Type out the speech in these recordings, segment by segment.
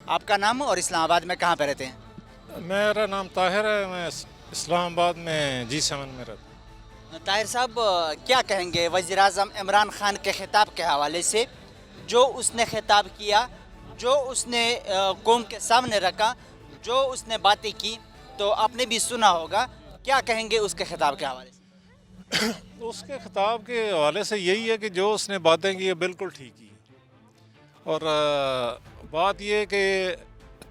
आपका नाम और इस्लामाबाद में कहाँ पे रहते हैं? मेरा नाम ताहिर है। मैं इस्लामाबाद में G7 में रहता ताहिर साहब, क्या कहेंगे वज़ीर-ए-आज़म इमरान खान के खिताब के हवाले से? जो उसने खिताब किया, जो उसने कौम के सामने रखा, जो उसने बातें की, तो आपने भी सुना होगा। क्या कहेंगे उसके खिताब के हवाले से? हूँ। तो उसके खिताब के हवाले से यही है कि जो उसने बातें की है बिल्कुल ठीक ही। और बात ये है कि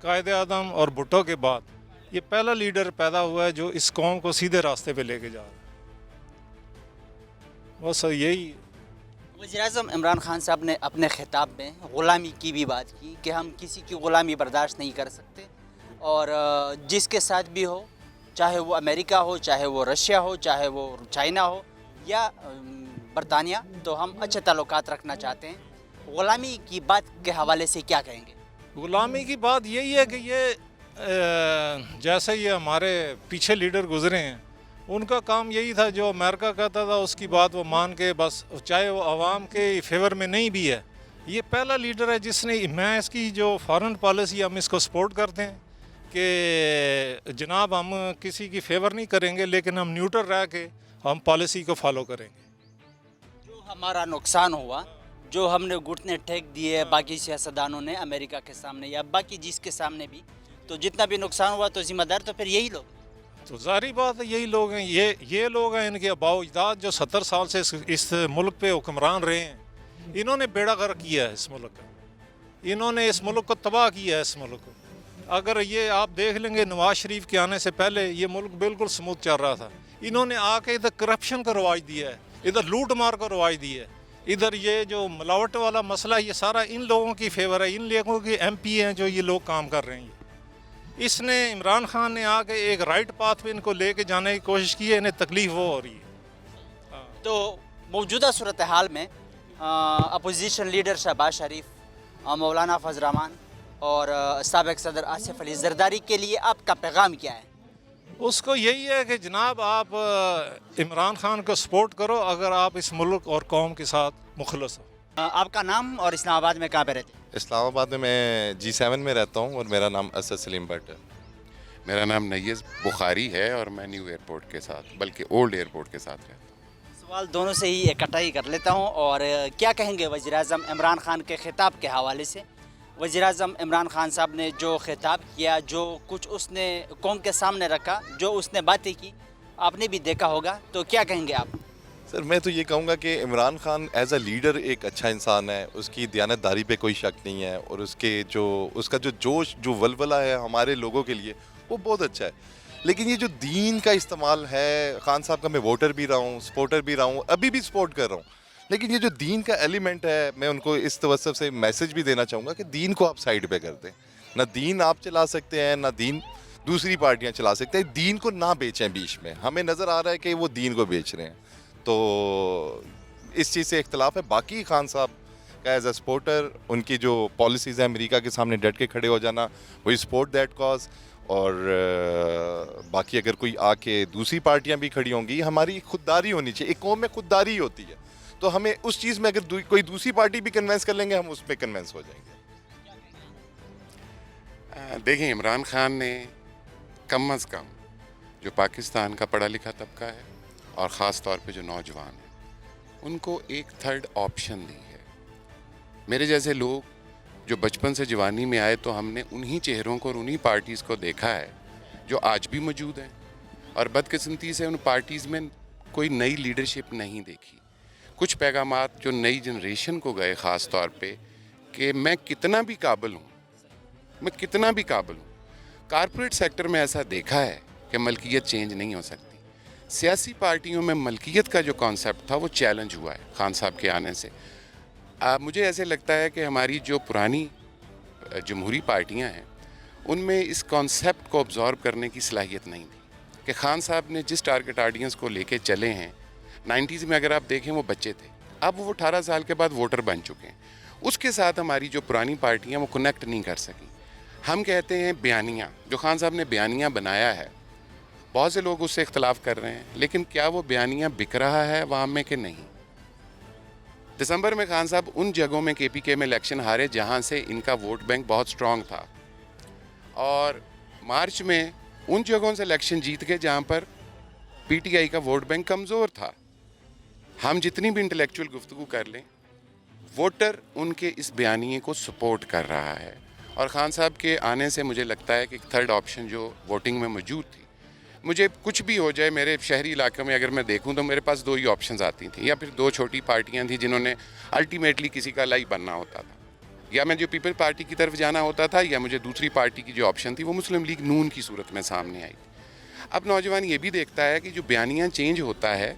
कायद आज़म और भुट्टो के बाद ये पहला लीडर पैदा हुआ है जो इस कौम को सीधे रास्ते पे लेके जा रहा है। बस यही। वज़ीर-ए-आज़म इमरान खान साहब ने अपने खिताब में ग़ुलामी की भी बात की कि हम किसी की ग़ुलामी बर्दाश्त नहीं कर सकते, और जिसके साथ भी हो, चाहे वो अमेरिका हो, चाहे वो रशिया हो, चाहे वो चाइना हो या बरतानिया, तो हम अच्छे ताल्लुकात रखना चाहते हैं। ग़ुलामी की बात के हवाले से क्या कहेंगे? गुलामी की बात यही है कि ये जैसे ये हमारे पीछे लीडर गुजरे हैं, उनका काम यही था जो अमेरिका कहता था उसकी बात वो मान के बस, चाहे वो आवाम के फेवर में नहीं भी है। ये पहला लीडर है जिसने, मैं इसकी जो फॉरेन पॉलिसी हम इसको सपोर्ट करते हैं कि जनाब हम किसी की फेवर नहीं करेंगे, लेकिन हम न्यूट्रल रह के हम पॉलिसी को फॉलो करेंगे। जो हमारा नुकसान हुआ, जो हमने घुटने टेक दिए बाकी सियासतदानों ने अमेरिका के सामने या बाकी जिसके सामने भी, तो जितना भी नुकसान हुआ तो ज़िम्मेदार तो फिर यही लोग। तो ज़ाहिर बात है यही लोग हैं, ये लोग हैं, इनके आबाओ अजदाद जो 70 साल से इस मुल्क पे हुक्मरान रहे हैं, इन्होंने बेड़ा गर्क किया है इस मुल्क का, इन्होंने इस मुल्क को तबाह किया है इस मुल्क को। अगर ये आप देख लेंगे नवाज शरीफ के आने से पहले ये मुल्क बिल्कुल स्मूथ चल रहा था। इन्होंने आके इधर करप्शन का रवाज दिया है, इधर लूट मार का रवाज दिया है, इधर ये जो मिलावट वाला मसला है ये सारा इन लोगों की फेवर है, इन लोगों की MP हैं जो ये लोग काम कर रहे हैं। इसने इमरान खान ने आके एक राइट पाथ पे इनको लेके जाने की कोशिश की है, इन्हें तकलीफ वो हो रही है। तो मौजूदा सूरत हाल में अपोजिशन लीडर शहबाज शरीफ, मौलाना फजल रहमान और साबिक सदर आसिफ अली जरदारी के लिए आपका पैगाम क्या है? उसको यही है कि जनाब आप इमरान खान को सपोर्ट करो अगर आप इस मुल्क और कौम के साथ मुखलस हो। आपका नाम और इस्लामाबाद में कहाँ पे रहते हैं? इस्लामाबाद में मैं G7 में रहता हूँ और मेरा नाम असद सलीम भट्ट है। मेरा नाम नय्यज़ बुखारी है और मैं न्यू एयरपोर्ट के साथ, बल्कि ओल्ड एयरपोर्ट के साथ रहता हूँ। सवाल दोनों से ही इकट्ठा ही कर लेता हूँ। और क्या कहेंगे वज़ीर-ए-आज़म इमरान खान के खिताब के हवाले से? वज़ीर-ए-आज़म इमरान खान साहब ने जो खिताब किया, जो कुछ उसने कौम के सामने रखा, जो उसने बातें की, आपने भी देखा होगा, तो क्या कहेंगे आप? सर मैं तो ये कहूँगा कि Imran Khan as a leader एक अच्छा इंसान है, उसकी दयानतदारी पे कोई शक नहीं है, और उसका जो जोश, जो वलवला है हमारे लोगों के लिए, वो बहुत अच्छा है। लेकिन ये जो दीन का इस्तेमाल है, खान साहब का मैं वोटर भी रहा हूँ, सपोर्टर भी रहा हूँ, अभी भी सपोर्ट कर रहा हूँ, लेकिन ये जो दीन का एलिमेंट है, मैं उनको इस तवज्जुह से मैसेज भी देना चाहूँगा कि दीन को आप साइड पे कर दें। ना दीन आप चला सकते हैं, ना दीन दूसरी पार्टियाँ चला सकते हैं। दीन को ना बेचें बीच में। हमें नज़र आ रहा है कि वो दीन को बेच रहे हैं, तो इस चीज़ से इख्तलाफ है। बाकी खान साहब का एज अ सपोर्टर उनकी जो पॉलिसीज़ हैं, अमेरिका के सामने डट के खड़े हो जाना, वही सपोर्ट दैट कॉज। और बाकी अगर कोई आके दूसरी पार्टियां भी खड़ी होंगी, हमारी खुददारी होनी चाहिए। एक कौम में खुददारी होती है, तो हमें उस चीज़ में अगर कोई दूसरी पार्टी भी कन्वेंस कर लेंगे, हम उस पर कन्वेंस हो जाएंगे। देखिए, इमरान खान ने कम अज़ कम जो पाकिस्तान का पढ़ा लिखा तबका है और ख़ास तौर पे जो नौजवान हैं, उनको एक थर्ड ऑप्शन दी है। मेरे जैसे लोग जो बचपन से जवानी में आए, तो हमने उन्हीं चेहरों को और उन्हीं पार्टीज़ को देखा है जो आज भी मौजूद हैं, और बदकिस्मती से उन पार्टीज़ में कोई नई लीडरशिप नहीं देखी। कुछ पैगामात जो नई जनरेशन को गए, ख़ास तौर पे कि मैं कितना भी काबिल हूँ, मैं कितना भी काबिल हूँ। कारपोरेट सेक्टर में ऐसा देखा है कि मलकियत चेंज नहीं हो सकती। सियासी पार्टियों में मलकियत का जो कॉन्सेप्ट था वो चैलेंज हुआ है खान साहब के आने से। मुझे ऐसे लगता है कि हमारी जो पुरानी जमहूरी पार्टियां हैं, उनमें इस कॉन्सेप्ट को ऑब्जॉर्व करने की सलाहियत नहीं थी कि खान साहब ने जिस टारगेट ऑडियंस को लेके चले हैं। 90s में अगर आप देखें वो बच्चे थे, अब वो 18 साल के बाद वोटर बन चुके हैं। उसके साथ हमारी जो पुरानी पार्टियां वो कनेक्ट नहीं कर सकी। हम कहते हैं बयानियाँ, जो खान साहब ने बयानियाँ बनाया है, बहुत से लोग उससे इख्तलाफ कर रहे हैं, लेकिन क्या वो बयानियाँ बिक रहा है अवाम में कि नहीं? दिसंबर में खान साहब उन जगहों में KPK में इलेक्शन हारे जहाँ से इनका वोट बैंक बहुत स्ट्रॉन्ग था, اور مارچ میں ان جگہوں سے الیکشن جیت گئے جہاں پر پی ٹی آئی کا ووٹ بینک کمزور تھا. ہم جتنی بھی انٹلیکچوئل گفتگو کر لیں, ووٹر ان کے اس بیانیے کو سپورٹ کر رہا ہے. اور خان صاحب کے آنے سے مجھے لگتا ہے کہ ایک تھرڈ آپشن جو ووٹنگ میں موجود تھی, مجھے کچھ بھی ہو جائے میرے شہری علاقے میں اگر میں دیکھوں تو میرے پاس 2 ہی آپشنز آتی تھیں, یا پھر 2 چھوٹی پارٹیاں تھیں جنہوں نے الٹیمیٹلی کسی کا لائی بننا ہوتا تھا, یا میں جو پیپل پارٹی کی طرف جانا ہوتا تھا, یا مجھے دوسری پارٹی کی جو آپشن تھی وہ مسلم لیگ نون کی صورت میں سامنے آئی. اب نوجوان یہ بھی دیکھتا ہے کہ جو بیانیاں چینج ہوتا ہے,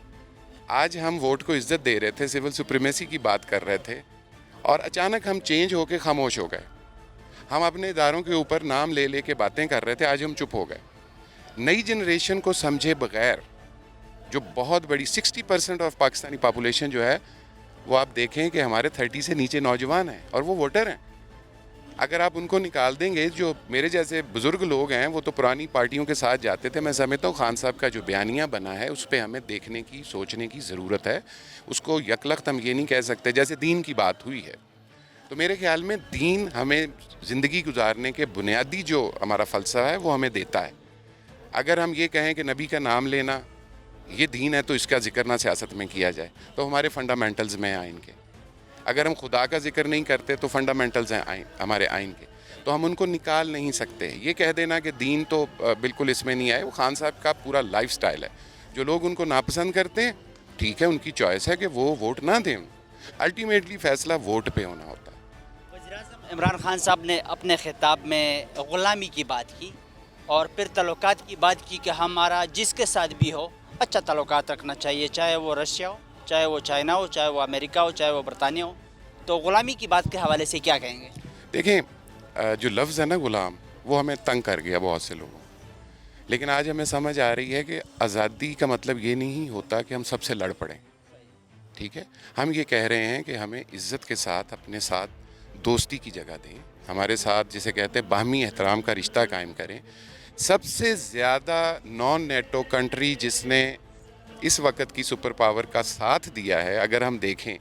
آج ہم ووٹ کو عزت دے رہے تھے, سول سپریمیسی کی بات کر رہے تھے, اور اچانک ہم چینج ہو کے خاموش ہو گئے. ہم اپنے اداروں کے اوپر نام لے لے کے باتیں کر رہے تھے, آج ہم چپ ہو گئے. نئی جنریشن کو سمجھے بغیر, جو بہت بڑی 60% آف پاکستانی پاپولیشن جو ہے, وہ آپ دیکھیں کہ ہمارے 30 سے نیچے نوجوان ہیں اور وہ ووٹر ہیں. اگر آپ ان کو نکال دیں گے, جو میرے جیسے بزرگ لوگ ہیں وہ تو پرانی پارٹیوں کے ساتھ جاتے تھے. میں سمجھتا ہوں خان صاحب کا جو بیانیہ بنا ہے اس پہ ہمیں دیکھنے کی, سوچنے کی ضرورت ہے. اس کو یکلخت ہم یہ نہیں کہہ سکتے جیسے دین کی بات ہوئی ہے. تو میرے خیال میں دین ہمیں زندگی گزارنے کے بنیادی جو ہمارا فلسفہ ہے وہ ہمیں دیتا ہے. اگر ہم یہ کہیں کہ نبی کا نام لینا یہ دین ہے تو اس کا ذکر نہ سیاست میں کیا جائے, تو ہمارے فنڈامنٹلز میں آئین کے. اگر ہم خدا کا ذکر نہیں کرتے تو فنڈامنٹلز ہیں ہمارے آئین کے, تو ہم ان کو نکال نہیں سکتے. یہ کہہ دینا کہ دین تو بالکل اس میں نہیں آئے, وہ خان صاحب کا پورا لائف سٹائل ہے. جو لوگ ان کو ناپسند کرتے ہیں, ٹھیک ہے, ان کی چوائس ہے کہ وہ ووٹ نہ دیں. الٹیمیٹلی فیصلہ ووٹ پہ ہونا ہوتا ہے. وزیراعظم عمران خان صاحب نے اپنے خطاب میں غلامی کی بات کی اور پھر تعلقات کی بات کی کہ ہمارا جس کے ساتھ بھی ہو اچھا تعلقات رکھنا چاہیے, چاہے وہ رشیا ہو, چاہے وہ چائنا ہو, چاہے وہ امریکہ ہو, چاہے وہ برطانیہ ہو. تو غلامی کی بات کے حوالے سے کیا کہیں گے؟ دیکھیں, جو لفظ ہے نا غلام, وہ ہمیں تنگ کر گیا بہت سے لوگوں. لیکن آج ہمیں سمجھ آ رہی ہے کہ آزادی کا مطلب یہ نہیں ہوتا کہ ہم سب سے لڑ پڑیں. ٹھیک ہے, ہم یہ کہہ رہے ہیں کہ ہمیں عزت کے ساتھ اپنے ساتھ دوستی کی جگہ دیں, ہمارے ساتھ جسے کہتے ہیں باہمی احترام کا رشتہ قائم کریں. سب سے زیادہ نان نیٹو کنٹری جس نے اس وقت کی سپر پاور کا ساتھ دیا ہے, اگر ہم دیکھیں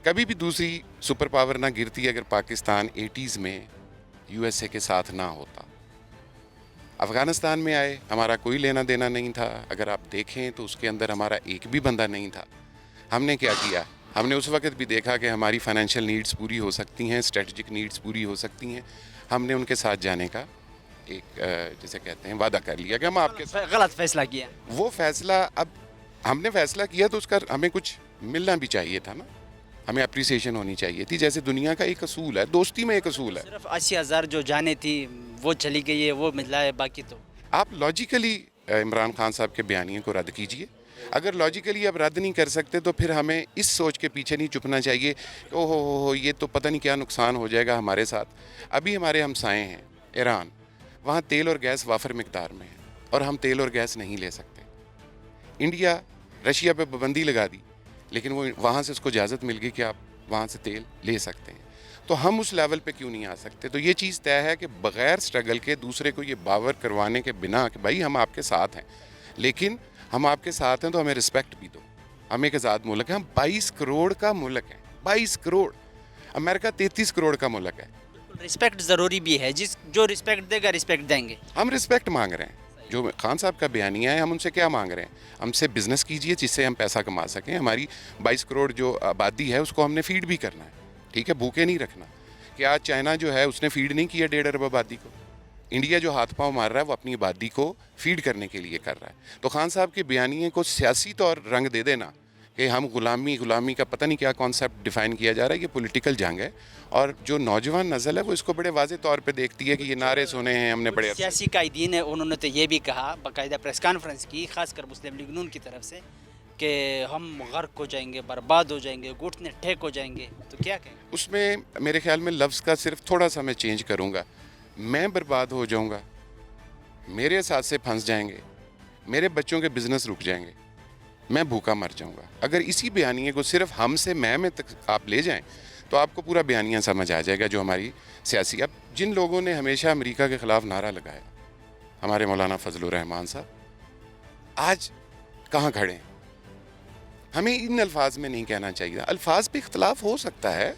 کبھی بھی دوسری سپر پاور نہ گرتی اگر پاکستان 80s میں یو ایس اے کے ساتھ نہ ہوتا. افغانستان میں آئے, ہمارا کوئی لینا دینا نہیں تھا. اگر آپ دیکھیں تو اس کے اندر ہمارا ایک بھی بندہ نہیں تھا. ہم نے کیا کیا, ہم نے اس وقت بھی دیکھا کہ ہماری فائنینشیل نیڈز پوری ہو سکتی ہیں, اسٹریٹجک نیڈز پوری ہو سکتی ہیں. ہم نے ان کے ساتھ جانے کا ایک جسے کہتے ہیں وعدہ کر لیا کہ ہم آپ کے غلط فیصلہ کیا. وہ فیصلہ اب ہم نے فیصلہ کیا تو اس کا ہمیں کچھ ملنا بھی چاہیے تھا نا, ہمیں اپریسیشن ہونی چاہیے تھی. جیسے دنیا کا ایک اصول ہے, دوستی میں ایک اصول ہے, صرف 80,000 جو جانیں تھی وہ چلی گئی ہے, وہ ملا ہے, باقی تو آپ لاجیکلی عمران خان صاحب کے بیانیے کو رد کیجئے. اگر لاجیکلی آپ رد نہیں کر سکتے تو پھر ہمیں اس سوچ کے پیچھے نہیں چھپنا چاہیے کہ او ہو یہ تو پتہ نہیں کیا نقصان ہو جائے گا ہمارے ساتھ. ابھی ہمارے ہمسائے ہیں ایران, وہاں تیل اور گیس وافر مقدار میں ہے اور ہم تیل اور گیس نہیں لے سکتے. انڈیا رشیا پہ پابندی لگا دی, لیکن وہ وہاں سے اس کو اجازت مل گئی کہ آپ وہاں سے تیل لے سکتے ہیں. تو ہم اس لیول پہ کیوں نہیں آ سکتے؟ تو یہ چیز طے ہے کہ بغیر سٹرگل کے دوسرے کو یہ باور کروانے کے بنا کہ بھائی ہم آپ کے ساتھ ہیں, لیکن ہم آپ کے ساتھ ہیں تو ہمیں رسپیکٹ بھی دو. ہم ایک آزاد ملک ہے, ہم 22 کروڑ کا ملک ہے, 22 کروڑ. امریکہ 33 کروڑ کا ملک ہے. رسپیکٹ ضروری بھی ہے, جو رسپیکٹ دے گا رسپیکٹ دیں گے. ہم رسپیکٹ مانگ رہے ہیں. جو خان صاحب کا بیانیہ ہے, ہم ان سے کیا مانگ رہے ہیں؟ ہم سے بزنس کیجئے جس سے ہم پیسہ کما سکیں. ہماری 22 کروڑ جو آبادی ہے اس کو ہم نے فیڈ بھی کرنا ہے. ٹھیک ہے, بھوکے نہیں رکھنا. کہ آج چائنا جو ہے اس نے فیڈ نہیں کیا 1.5 ارب آبادی کو. انڈیا جو ہاتھ پاؤں مار رہا ہے وہ اپنی آبادی کو فیڈ کرنے کے لیے کر رہا ہے. تو خان صاحب کے بیانیے کو سیاسی طور رنگ دے دینا کہ ہم غلامی کا پتہ نہیں کیا کانسیپٹ ڈیفائن کیا جا رہا ہے, یہ پولیٹیکل جنگ ہے. اور جو نوجوان نسل ہے وہ اس کو بڑے واضح طور پہ دیکھتی ہے کہ یہ نعرے سنے ہیں ہم نے بڑے سیاسی قائدین ہیں, انہوں نے تو یہ بھی کہا, باقاعدہ پریس کانفرنس کی, خاص کر مسلم لیگ نون کی طرف سے, کہ ہم غرق ہو جائیں گے, برباد ہو جائیں گے, گھٹنے ٹھیک ہو جائیں گے. تو کیا کہیں؟ اس میں میرے خیال میں لفظ کا صرف تھوڑا سا میں چینج کروں گا. میں برباد ہو جاؤں گا, میرے ساتھ سے پھنس جائیں گے, میرے بچوں کے بزنس رک جائیں گے, میں بھوکا مر جاؤں گا. اگر اسی بیانیے کو صرف ہم سے میں تک آپ لے جائیں تو آپ کو پورا بیانیہ سمجھ آ جائے گا جو ہماری سیاسی. اب جن لوگوں نے ہمیشہ امریکہ کے خلاف نعرہ لگایا, ہمارے مولانا فضل الرحمان صاحب, آج کہاں کھڑے ہیں؟ ہمیں ان الفاظ میں نہیں کہنا چاہیے. الفاظ پہ اختلاف ہو سکتا ہے,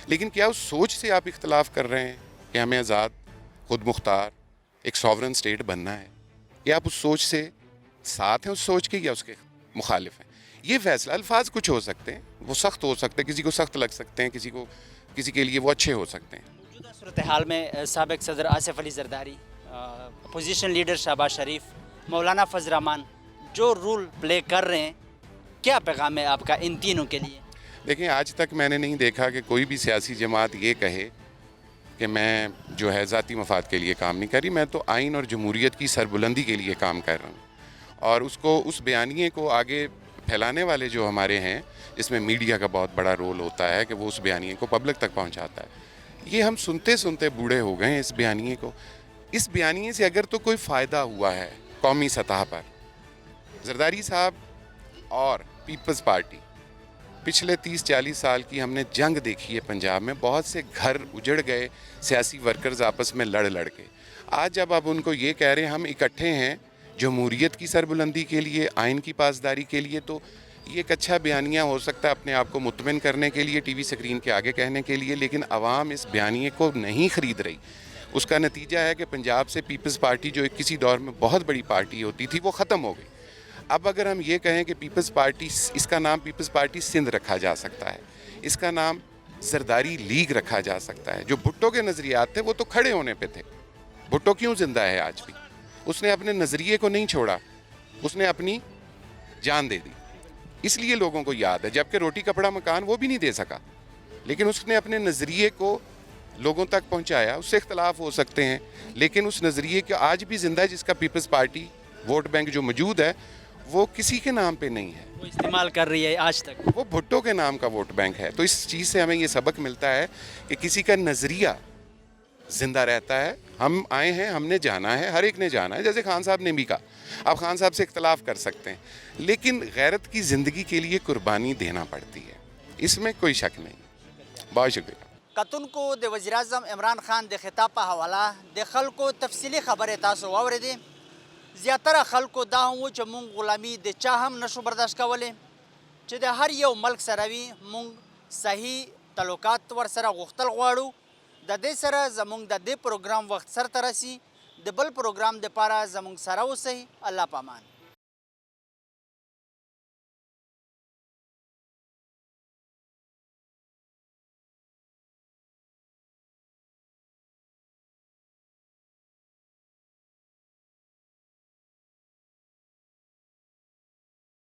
لیکن کیا اس سوچ سے آپ اختلاف کر رہے ہیں کہ ہمیں آزاد, خود مختار, एक सॉवरन स्टेट बनना है, या आप उस सोच से साथ हैं उस सोच के या उसके मुखालिफ हैं? ये फैसला, अल्फाज कुछ हो सकते हैं, वो सख्त हो सकते हैं, किसी को सख्त लग सकते हैं, किसी के लिए वो अच्छे हो सकते हैं। मौजूदा सूरत हाल में साबिक सदर आसिफ अली जरदारी, अपोजिशन लीडर शहबाज शरीफ, मौलाना फजल रहमान जो रोल प्ले कर रहे हैं, क्या पैगाम है आपका इन तीनों के लिए? देखिए, आज तक मैंने नहीं देखा कि कोई भी सियासी जमात ये कहे कि मैं जो है ज़ाती मफाद के लिए काम नहीं कर रही, मैं तो आइन और जमहूरियत की सरबुलंदी के लिए काम कर रहा हूँ। और उसको, उस बयानिए को आगे फैलाने वाले जो हमारे हैं, इसमें मीडिया का बहुत बड़ा रोल होता है कि वो उस बयानिए को पब्लिक तक पहुँचाता है। ये हम सुनते सुनते बूढ़े हो गए हैं इस बयानिए को। इस बयानिए से अगर तो कोई फ़ायदा हुआ है कौमी सतह पर, जरदारी साहब और पीपल्स पार्टी, पिछले 30-40 साल की हमने जंग देखी है पंजाब में, बहुत से घर उजड़ गए सियासी वर्कर्स आपस में लड़ के। आज जब आप उनको ये कह रहे हैं हम इकट्ठे हैं जमहूरियत की सरबुलंदी के लिए, आइन की पासदारी के लिए, तो ये एक अच्छा बयानिया हो सकता है अपने आप को मुतमिन करने के लिए, टीवी स्क्रीन के आगे कहने के लिए, लेकिन अवाम इस बयानिए को नहीं ख़रीद रही। उसका नतीजा है कि पंजाब से पीपल्स पार्टी जो किसी दौर में बहुत बड़ी पार्टी होती थी, वो ख़त्म हो गई। अब अगर हम ये कहें कि पीपल्स पार्टी, इसका नाम पीपल्स पार्टी सिंध रखा जा सकता है, इसका नाम जरदारी लीग रखा जा सकता है। जो भुट्टो के नज़रियात थे वो तो खड़े होने पे थे। भुट्टो क्यों ज़िंदा है आज भी? उसने अपने नज़रिए को नहीं छोड़ा, उसने अपनी जान दे दी, इसलिए लोगों को याद है। जबकि रोटी कपड़ा मकान वो भी नहीं दे सका, लेकिन उसने अपने नज़रिए को लोगों तक पहुंचाया। उससे इख्तलाफ हो सकते हैं, लेकिन उस नज़रिए के आज भी ज़िंदा है, जिसका पीपल्स पार्टी वोट बैंक जो मौजूद है वो किसी के नाम पे नहीं है, वो इस्तेमाल कर रही है आज तक। वो भुट्टो के नाम का वोट बैंक है। तो इस चीज़ से हमें ये सबक मिलता है कि किसी का नज़रिया ज़िंदा रहता है। हम आए हैं, हमने जाना है, हर एक ने जाना है। जैसे खान साहब ने भी कहा, आप खान साहब से इख्तलाफ कर सकते हैं, लेकिन गैरत की ज़िंदगी के लिए कुर्बानी देना पड़ती है, इसमें कोई शक नहीं। बहुत शुक्रिया। कतुन को द वज़ीर आज़म इमरान खान द खिताब पर हवाला द खल्को तफसीली खबर तासो वावरेदे। ज़्यादातर खल्को दा हूँ जो मुंग गुलामी द चाहम नशो बर्दाश्त कवले چې د هر یو ملک سره وي مونږ صحیح تعلقات ورسره غوښتل غواړو. د دې سره زمونږ د دې پروګرام وخت سرته رسي. د بل پروګرام دپاره زمونږ سره اوسئ. الله پامان.